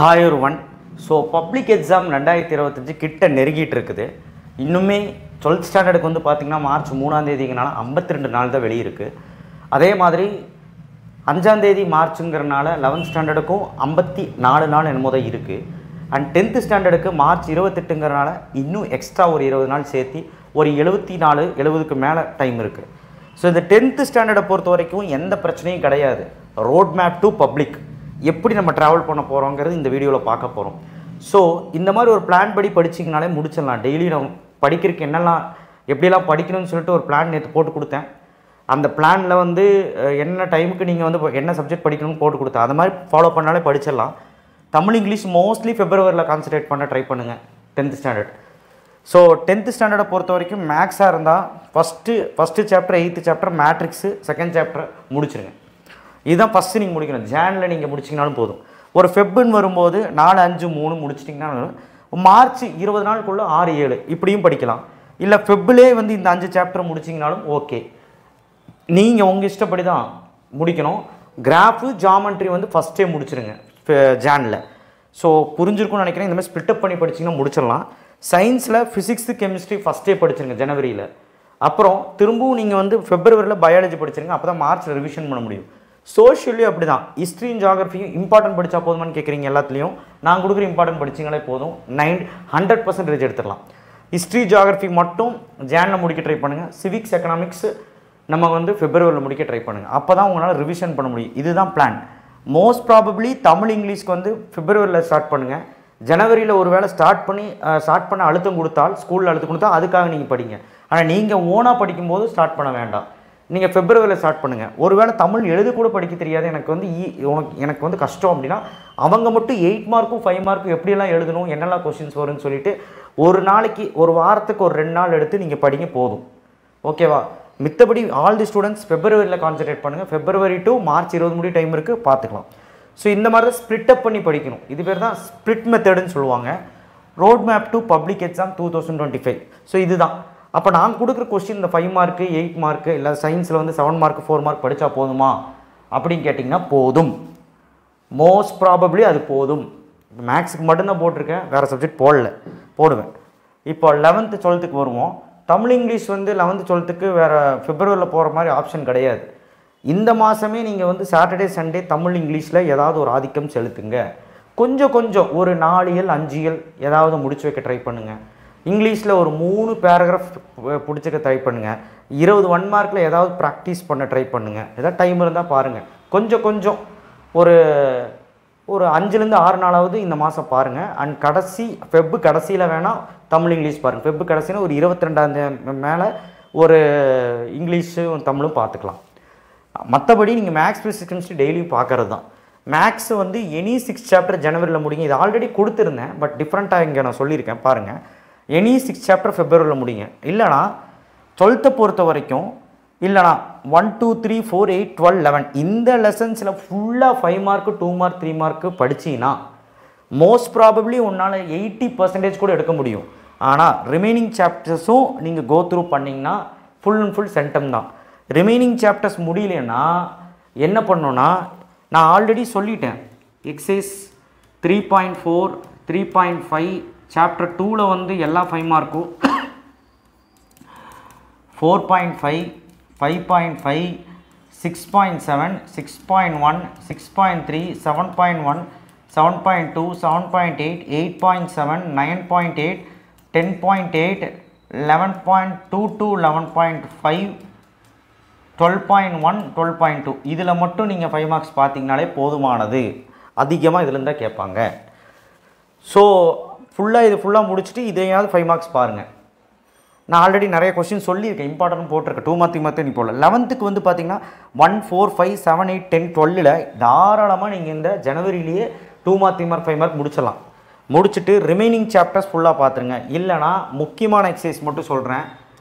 Hi everyone. So public exam 2025 கிட்ட நெருங்கிட்டு இருக்குது. இன்னுமே 12th ஸ்டாண்டர்டுக்கு வந்து பாத்தீங்கன்னா மார்ச் 3ஆம் தேதிக்குனால 52 நாள் தான் வெளிய இருக்கு. அதே மாதிரி 5ஆம் தேதி மார்ச்ங்கறனால 11th ஸ்டாண்டர்டுக்கும் 54 நாள் என்னமோ தான் இருக்கு. and 10th ஸ்டாண்டர்டுக்கு மார்ச் 28ங்கறனால இன்னும் எக்ஸ்ட்ரா ஒரு 20 நாள் சேர்த்தி ஒரு 74 70க்கு மேல டைம் இருக்கு. ஸோ இந்த 10th ஸ்டாண்டர்டை பொறுத்த வரைக்கும் எந்த பிரச்சனையும் கிடையாது. ரோட் மேப் டு பப்ளிக் எப்படி நம்ம ட்ராவல் பண்ண போகிறோங்கிறது இந்த வீடியோவில் பார்க்க போகிறோம். ஸோ இந்த மாதிரி ஒரு பிளான் படி படிச்சிங்கனாலே முடிச்சிடலாம். டெய்லி நம்ம படிக்கிறதுக்கு என்னெல்லாம் எப்படியெல்லாம் படிக்கணும்னு சொல்லிட்டு ஒரு பிளான் நேற்று போட்டு கொடுத்தேன். அந்த பிளானில் வந்து என்ன டைமுக்கு நீங்கள் வந்து என்ன சப்ஜெக்ட் படிக்கணும்னு போட்டு கொடுத்தேன். அது மாதிரி ஃபாலோ பண்ணாலே படிச்சிடலாம். தமிழ் இங்கிலீஷ் மோஸ்ட்லி ஃபெப்ரவரியில் கான்சன்ட்ரேட் பண்ண ட்ரை பண்ணுங்கள் 10th ஸ்டாண்டர்ட். ஸோ 10th ஸ்டாண்டர்டை பொறுத்த வரைக்கும் மேக்ஸாக இருந்தால் first chapter 8th chapter matrix second chapter முடிச்சிருங்க. இதுதான் ஃபஸ்ட்டு நீங்கள் முடிக்கணும். ஜானில் நீங்கள் முடிச்சிங்கனாலும் போதும். ஒரு ஃபெப்னு வரும்போது 4, 5, 3 முடிச்சிட்டிங்கன்னா மார்ச் 20 நாளுக்குள்ளே 6, 7 இப்படியும் படிக்கலாம். இல்லை ஃபெப்லே வந்து இந்த 5 சாப்டர் முடிச்சிங்கனாலும் ஓகே. நீங்கள் உங்கள் இஷ்டப்படி தான் முடிக்கணும். கிராஃபு ஜாமெண்ட்ரி வந்து ஃபஸ்ட்டே முடிச்சிருங்க ஜானில். ஸோ புரிஞ்சிருக்கும்னு நினைக்கிறேன். இந்த மாதிரி ஸ்ப்ளிட்டப் பண்ணி படிச்சிங்கன்னா முடிச்சிடலாம். சயின்ஸில் ஃபிசிக்ஸு கெமிஸ்ட்ரி ஃபஸ்ட்டே படிச்சிருங்க ஜனவரியில். அப்புறம் திரும்பவும் நீங்கள் வந்து ஃபெப்ரவரியில் பயாலஜி படிச்சிருங்க. அப்போ தான் மார்ச்சில் ரிவிஷன் பண்ண முடியும். சோஷியலையும் அப்படி தான். ஹிஸ்ட்ரியும் ஜாகிரஃபியும் இம்பார்ட்டன்ட் படித்தா போதுமான்னு கேட்குறீங்க. எல்லாத்துலேயும் நான் கொடுக்குற இம்பார்ட்டன்ட் படிச்சிங்களே போதும். 100% எடுத்துடலாம். ஹிஸ்ட்ரி ஜாகிரஃபி மட்டும் ஜானில் முடிக்க ட்ரை பண்ணுங்கள். சிவிக்ஸ் எக்கனாமிக்ஸ் நம்ம வந்து ஃபெப்ரவரியில் முடிக்க ட்ரை பண்ணுங்கள். அப்போ தான் உங்களால் ரிவிஷன் பண்ண முடியும். இதுதான் பிளான். மோஸ்ட் ப்ராபப்ளி தமிழ் இங்கிலீஷ்க்கு வந்து ஃபெப்ரவரியில் ஸ்டார்ட் பண்ணுங்கள். ஜனவரியில் ஒரு வேளை ஸ்டார்ட் பண்ண அழுத்தம் கொடுத்தால் ஸ்கூலில் அழுத்தம் கொடுத்தா அதுக்காக நீங்கள் படிங்க. ஆனால் நீங்கள் ஓனாக படிக்கும்போது ஸ்டார்ட் பண்ண வேண்டாம். நீங்கள் ஃபெப்ரவரியில் ஸ்டார்ட் பண்ணுங்கள். ஒருவேளை தமிழ் எழுத கூட படிக்க தெரியாது, எனக்கு வந்து கஷ்டம் அப்படின்னா அவங்க மட்டும் 8 மார்க்கும் 5 மார்க்கும் எப்படியெல்லாம் எழுதணும், என்னெல்லாம் கொஸ்டின்ஸ் வரும்னு சொல்லிட்டு ஒரு நாளைக்கு ஒரு வாரத்துக்கு ஒரு 2 நாள் எடுத்து நீங்கள் படிங்க போதும். ஓகேவா? மித்தபடி ஆல் தி ஸ்டூடெண்ட்ஸ் ஃபெப்ரவரியில் கான்சன்ட்ரேட் பண்ணுங்கள். ஃபெப்ரவரி டு மார்ச் 20 முடி டைம் இருக்குது, பார்த்துக்கலாம். ஸோ இந்த மாதிரி தான் ஸ்ப்ளிட்டப் பண்ணி படிக்கணும். இது பேர் தான் ஸ்ப்ளிட் மெத்தடுன்னு சொல்லுவாங்க. Road map to public exam 2025. So இதுதான். அப்போ நான் கொடுக்குற கொஸ்டின் இந்த 5 மார்க்கு 8 மார்க்கு இல்லை சயின்ஸில் வந்து 7 மார்க்கு 4 மார்க் படித்தா போதுமா அப்படின்னு கேட்டிங்கன்னா போதும். மோஸ்ட் ப்ராபப்ளி அது போதும். மேக்ஸுக்கு மட்டும்தான் போட்டிருக்கேன், வேறு சப்ஜெக்ட் போடுவேன். இப்போ 11th 12th வருவோம். தமிழ் இங்கிலீஷ் வந்து 11th 12th வேறு ஃபெப்ரவரியில் போகிற மாதிரி ஆப்ஷன் கிடையாது. இந்த மாதமே நீங்கள் வந்து சாட்டர்டே சண்டே தமிழ் இங்கிலீஷில் ஏதாவது ஒரு ஆதிக்கம் செலுத்துங்க. கொஞ்சம் ஒரு 4 இயல் 5 இயல் ஏதாவது முடிச்சு வைக்க ட்ரை பண்ணுங்கள். இங்கிலீஷில் ஒரு 3 பேராகிராஃப் பிடிச்சிக்க ட்ரை பண்ணுங்கள். 20 1 மார்க்கில் ஏதாவது ப்ராக்டிஸ் பண்ண ட்ரை பண்ணுங்கள். ஏதாவது டைம் இருந்தால் பாருங்கள். கொஞ்சம் ஒரு 5லேருந்து 6 நாளாவது இந்த மாதம் பாருங்கள். அண்ட் ஃபெப் கடைசியில் வேணால் தமிழ் இங்கிலீஷ் பாருங்கள். ஃபெப் கடைசியில் ஒரு 22 மேலே ஒரு இங்கிலீஷும் தமிழும் பார்த்துக்கலாம். மற்றபடி நீங்கள் மேக்ஸ் ஃபிசிக்ஸ் கெமிஸ்ட்ரி டெய்லியும் பார்க்குறது தான். மேக்ஸ் வந்து எனி 6 சாப்டர் ஜனவரியில் முடிங்க. இது ஆல்ரெடி கொடுத்துருந்தேன், பட் டிஃப்ரெண்ட்டாக இங்கே நான் சொல்லியிருக்கேன் பாருங்கள். எனி 6 சாப்டர் ஃபெப்ரவரியில் முடிங்க. இல்லைனா 12th பொறுத்த வரைக்கும் இல்லைனா 1, 2, 3, 4, 8, 12, 11 இந்த லெசன்ஸில் ஃபுல்லாக 5 மார்க்கு 2 மார்க் 3 மார்க்கு படிச்சிங்கன்னா மோஸ்ட் ப்ராபப்ளி உன்னால் 80% கூட எடுக்க முடியும். ஆனால் ரிமைனிங் சாப்டர்ஸும் நீங்கள் கோ த்ரூ பண்ணிங்கன்னா ஃபுல் அண்ட் ஃபுல் சென்டம் தான். ரிமைனிங் சாப்டர்ஸ் முடியலன்னா என்ன பண்ணணுன்னா நான் ஆல்ரெடி சொல்லிட்டேன். எக்ஸைஸ் 3.4 3.5 சாப்டர் 2ல் வந்து எல்லா 5 மார்க்கும் 4.5 5.5 6.7 6.1 6.3 7.1 7.2 7.8 8.7 9.8 10.8 11.2 to 11.5 12.1 12.2 இதில் மட்டும் நீங்கள் 5 மார்க்ஸ் பார்த்தீங்கனாலே போதுமானது. அதிகமாக இதில் தான் கேட்பாங்க. ஸோ ஃபுல்லாக முடிச்சுட்டு இதையாவது 5 மார்க்ஸ் பாருங்கள். நான் ஆல்ரெடி நிறைய கொஸ்டின் சொல்லியிருக்கேன், இம்பார்ட்டன்ட் போட்டிருக்கேன். 2 மார்க் நீ போடல. 11th வந்து பார்த்தீங்கன்னா 1 4 5 7 8 10 12ல் தாராளமாக நீங்கள் இந்த ஜனவரியிலேயே 2 மார்க் 3 மார்க் 5 மார்க் முடிச்சிடலாம். முடிச்சுட்டு ரிமைனிங் சாப்டர்ஸ் ஃபுல்லாக பார்த்துருங்க. இல்லைனா முக்கியமான எக்ஸசைஸ் மட்டும் சொல்கிறேன்.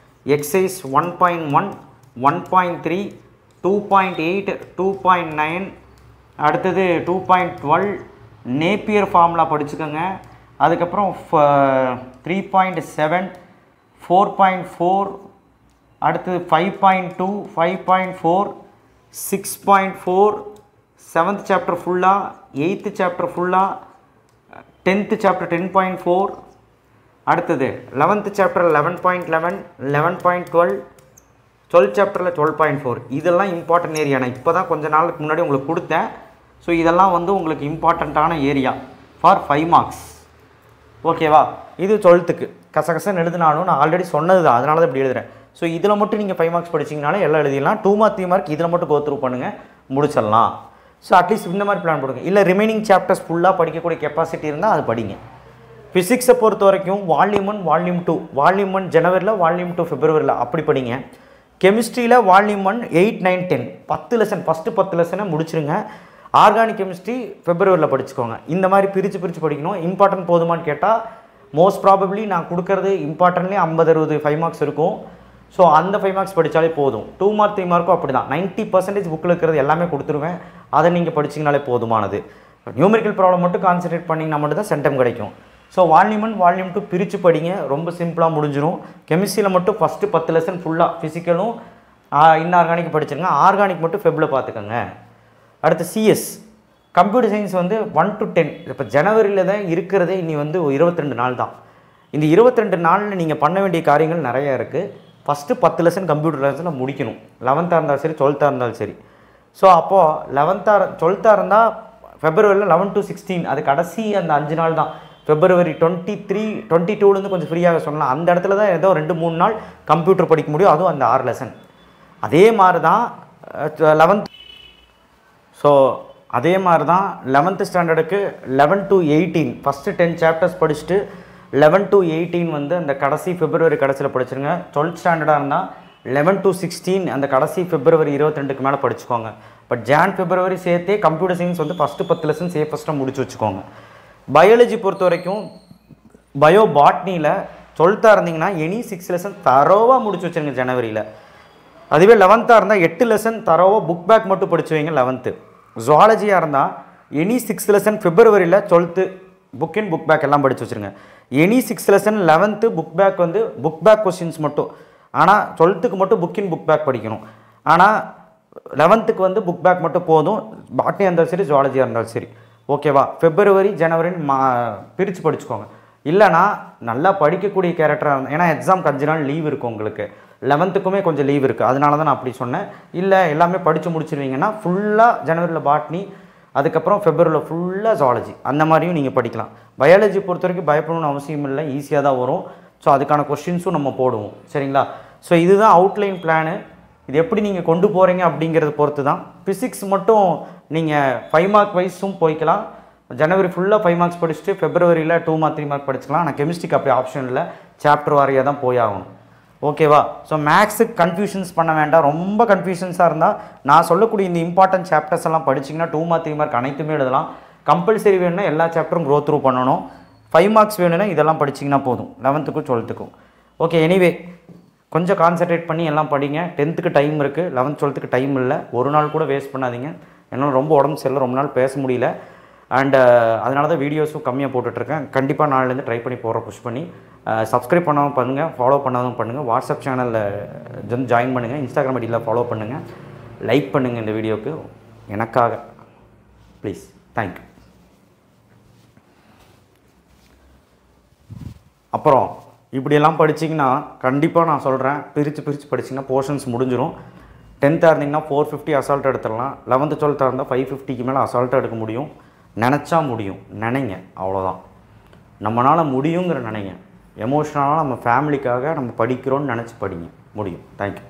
எக்ஸசைஸ் 1.1 1.3 2.8 2.9 அடுத்தது 2.12 நேப்பியர் ஃபார்முலா படிச்சுக்கோங்க. அதுக்கப்புறம் 3.7 4.4 அடுத்தது 5.2 5.4 6.4 7th chapter full 8th chapter full 10th chapter 10.4, அடுத்தது 11th சாப்டர் 11.11, 11.12, 12th சாப்டரில் 12.4. இதெல்லாம் இம்பார்ட்டன்ட் ஏரியா. நான் இப்போ தான் கொஞ்ச நாளுக்கு முன்னாடி உங்களுக்கு கொடுத்தேன். ஸோ இதெல்லாம் வந்து உங்களுக்கு இம்பார்ட்டண்ட்டான ஏரியா ஃபார் 5 மார்க்ஸ். ஓகேவா? இது 12க்கு கசகசன்னு எழுதினாலும் நான் ஆல்ரெடி சொன்னது தான், அதனால தான் இப்படி எழுதுகிறேன். ஸோ இதில் மட்டும் நீங்கள் 5 மார்க்ஸ் படிச்சிங்கனாலே எல்லாம் எழுதிடலாம். 2 மார்க் 3 மார்க் இதில் மட்டும் கோத்ரூ பண்ணுங்கள், முடிச்சிடலாம். ஸோ அட்லீஸ்ட் இந்த மாதிரி பிளான் போடுங்க. இல்லை ரிமைனிங் சாப்டர்ஸ் ஃபுல்லாக படிக்கக்கூடிய கெப்பாசிட்டி இருந்தால் அது படிங்க. ஃபிசிக்ஸை பொறுத்த வரைக்கும் வால்யூம் 1 வால்யூம் 2, வால்யூம் 1 ஜனவரியில், வால்யூம் 2 பிப்ரவரியில் அப்படி படிங்க. கெமிஸ்ட்ரியில் வால்யூம் 1 8, 9, 10 10 லெசன், ஃபஸ்ட்டு 10 லெசனை முடிச்சிருங்க. ஆர்கானிக் கெமிஸ்ட்ரி பிப்ரவரியில் படிச்சுக்கோங்க. இந்த மாதிரி பிரித்து படிக்கணும். இம்பார்ட்டன்ட் போதுமான்னு கேட்டால் மோஸ்ட் ப்ராபப்ளி நான் கொடுக்கறது இம்பார்ட்டன்ட்லேயே 50-60 5 மார்க்ஸ் இருக்கும். ஸோ அந்த 5 மார்க்ஸ் படித்தாலே போதும். 2 மார்க் 3 மார்க்கும் அப்படி தான். 90% புக்கில் இருக்கிறது எல்லாமே கொடுத்துருவேன். அதை நீங்கள் படிச்சிங்கனாலே போதுமானது. நியூமெரிக்கல் ப்ராப்ளம் மட்டும் கான்சன்ட்ரேட் பண்ணிங்கன்னா மட்டும் தான் சென்டம் கிடைக்கும். ஸோ வால்யூம் 1 வால்யூம் 2 பிரித்து படிங்க, ரொம்ப சிம்பிளாக முடிஞ்சிடும். கெமிஸ்ட்ரியில் மட்டும் ஃபஸ்ட்டு 10 லெசன் ஃபுல்லாக ஃபிசிக்கலும் இன்ஆர்கானிக் படிச்சிருங்க. ஆர்கானிக் மட்டும் ஃபெப்பில் பார்த்துக்கோங்க. அடுத்து சிஎஸ் கம்ப்யூட்டர் சயின்ஸ் வந்து 1 to 10. இப்போ ஜனவரியில் தான் இருக்கிறதே, இனி வந்து 22 நாள் தான். இந்த 22 நாளில் நீங்கள் பண்ண வேண்டிய காரியங்கள் நிறையா இருக்குது. ஃபஸ்ட்டு 10 லெசன் கம்ப்யூட்டர் லெசனில் முடிக்கணும். 11th இருந்தாலும் சரி, 12th இருந்தாலும் சரி. ஸோ அப்போது 12th இருந்தால் ஃபெப்ரவரியில் 11 to 16 அது கடைசி அந்த 5 நாள் தான். February 23, 22 கொஞ்சம் ஃப்ரீயாக சொல்லலாம். அந்த இடத்துல தான் ஏதோ 2-3 நாள் கம்ப்யூட்டர் படிக்க முடியும், அதுவும் அந்த 6 லெசன். அதே மாதிரி தான் 11th. ஸோ அதே மாதிரி தான் 11th ஸ்டாண்டர்டுக்கு 11 to 18 ஃபஸ்ட்டு 10 சாப்டர்ஸ் படிச்சுட்டு 11 to 18 வந்து அந்த கடைசி பிப்ரவரி கடைசியில் படிச்சுருங்க. 12th ஸ்டாண்டர்டாக இருந்தால் 11 to 16 அந்த கடைசி பிப்ரவரி 22க்கு மேலே படிச்சுக்கோங்க. பட் Jan-February சேர்த்தே கம்ப்யூட்டர் சயின்ஸ் வந்து ஃபஸ்ட்டு 10 லெசன் சேஃபஸ்ட்டாக முடிச்சு வச்சுக்கோங்க. பயாலஜி பொறுத்த வரைக்கும் பயோ பாட்னியில் 12th இருந்தீங்கன்னா எனி 6 லெசன் தரோவாக முடிச்சு வச்சுருங்க ஜனவரியில். அதுவே 11th இருந்தால் 8 லெசன் தரோவாக புக் பேக் மட்டும் படிச்சு வைங்க 11th. ஜுவாலஜியாக இருந்தால் எனி 6 லெசன் பிப்ரவரியில் 12th புக் இன் புக் பேக் எல்லாம் படித்து வச்சுருங்க. Any 6 lesson 11th book back வந்து புக் பேக் கொஸ்டின்ஸ் மட்டும். ஆனால் 12க்கு மட்டும் புக் இன் புக் பேக் படிக்கணும். ஆனால் 11க்கு வந்து புக் பேக் மட்டும் போதும், பாட்னியாக இருந்தாலும் சரி ஜுவாலஜியாக இருந்தாலும் சரி. ஓகேவா? February Januaryன்னு பிரித்து படிச்சுக்கோங்க. இல்லைனா நல்லா படிக்கக்கூடிய கேரக்டராக இருந்தால், ஏன்னா எக்ஸாம்க்கு 5 நாள் லீவ் இருக்குது உங்களுக்கு, 11க்குமே கொஞ்சம் லீவ் இருக்குது, அதனால தான் நான் அப்படி சொன்னேன். இல்லை எல்லாமே படித்து முடிச்சிருவீங்கன்னா ஃபுல்லாக ஜனவரியில் பாட்னி, அதுக்கப்புறம் Februaryயில் ஃபுல்லாக ஜுவாலஜி, அந்த மாதிரியும் நீங்கள் படிக்கலாம். பயாலஜி பொறுத்த வரைக்கும் பயப்படணும்னு அவசியம் இல்லை, ஈஸியாக தான் வரும். ஸோ அதுக்கான கொஸ்டின்ஸும் நம்ம போடுவோம். சரிங்களா? ஸோ இதுதான் அவுட்லைன் பிளானு. இது எப்படி நீங்கள் கொண்டு போகிறீங்க அப்படிங்கிறத பொறுத்து தான். ஃபிசிக்ஸ் மட்டும் நீங்கள் 5 மார்க் வைஸும் போய்க்கலாம். ஜனவரி ஃபுல்லாக 5 மார்க்ஸ் படிச்சுட்டு Februaryயில் 2 மார்க் 3 மார்க் படிச்சுக்கலாம். ஆனால் கெமிஸ்ட்ரிக்கு அப்படி ஆப்ஷன் இல்லை, சாப்டர் வாரியாக தான் போய் ஆகணும். ஓகேவா? ஸோ மேக்ஸுக்கு கன்ஃபியூஷன்ஸ் பண்ண வேண்டாம். ரொம்ப கன்ஃபியூஷன்ஸாக இருந்தால் நான் சொல்லக்கூடிய இந்த இம்பார்ட்டன்ட் சாப்டர்ஸ் எல்லாம் படிச்சிங்கன்னா 2 மார்க் 3 மார்க் அனைத்துமே எழுதலாம். கம்பல்சரி வேணும்னா எல்லா சாப்டரும் க்ரோ த்ரூ பண்ணணும். 5 மார்க்ஸ் வேணும்னா இதெல்லாம் படிச்சிங்கன்னா போதும், 11க்கும் 12க்கும். ஓகே, எனிவே கொஞ்சம் கான்சன்ட்ரேட் பண்ணி எல்லாம் படிங்க. 10க்கு டைம் இருக்குது, 11th 12க்கு டைம் இல்லை. ஒரு நாள் கூட வேஸ்ட் பண்ணாதீங்க. என்னால் ரொம்ப உடம்பு சரியில்லை, ரொம்ப நாள் பேச முடியல. அண்டு அதனால தான் வீடியோஸும் கம்மியாக போட்டுட்ருக்கேன். கண்டிப்பாக நாளிலேருந்து ட்ரை பண்ணி போகிற புஷ் பண்ணி சப்ஸ்கிரைப் பண்ணாமல் பண்ணுங்கள், ஃபாலோ பண்ணாமல் பண்ணுங்கள். வாட்ஸ்அப் சேனலில் ஜாயின் பண்ணுங்கள், இன்ஸ்டாகிராம் ஐடியில் ஃபாலோ பண்ணுங்கள், லைக் பண்ணுங்கள் இந்த வீடியோவுக்கு எனக்காக ப்ளீஸ். தேங்க்யூ. அப்புறம் இப்படியெல்லாம் படிச்சிங்கன்னா கண்டிப்பாக நான் சொல்கிறேன், பிரித்து படிச்சிங்கன்னா போர்ஷன்ஸ் முடிஞ்சிடும். 10th இருந்தீங்கன்னா 450 அசால்ட் எடுத்துடலாம். 11th 12th இருந்தால் 550க்கு மேலே அசால்ட்டாக எடுக்க முடியும். நினச்சா முடியும், நினைங்க, அவ்வளோதான். நம்மளால் முடியுங்கிற நினைங்க. எமோஷ்னலாக நம்ம ஃபேமிலிக்காக நம்ம படிக்கிறோன்னு நினச்சி படிங்க, முடியும். தேங்க்யூ.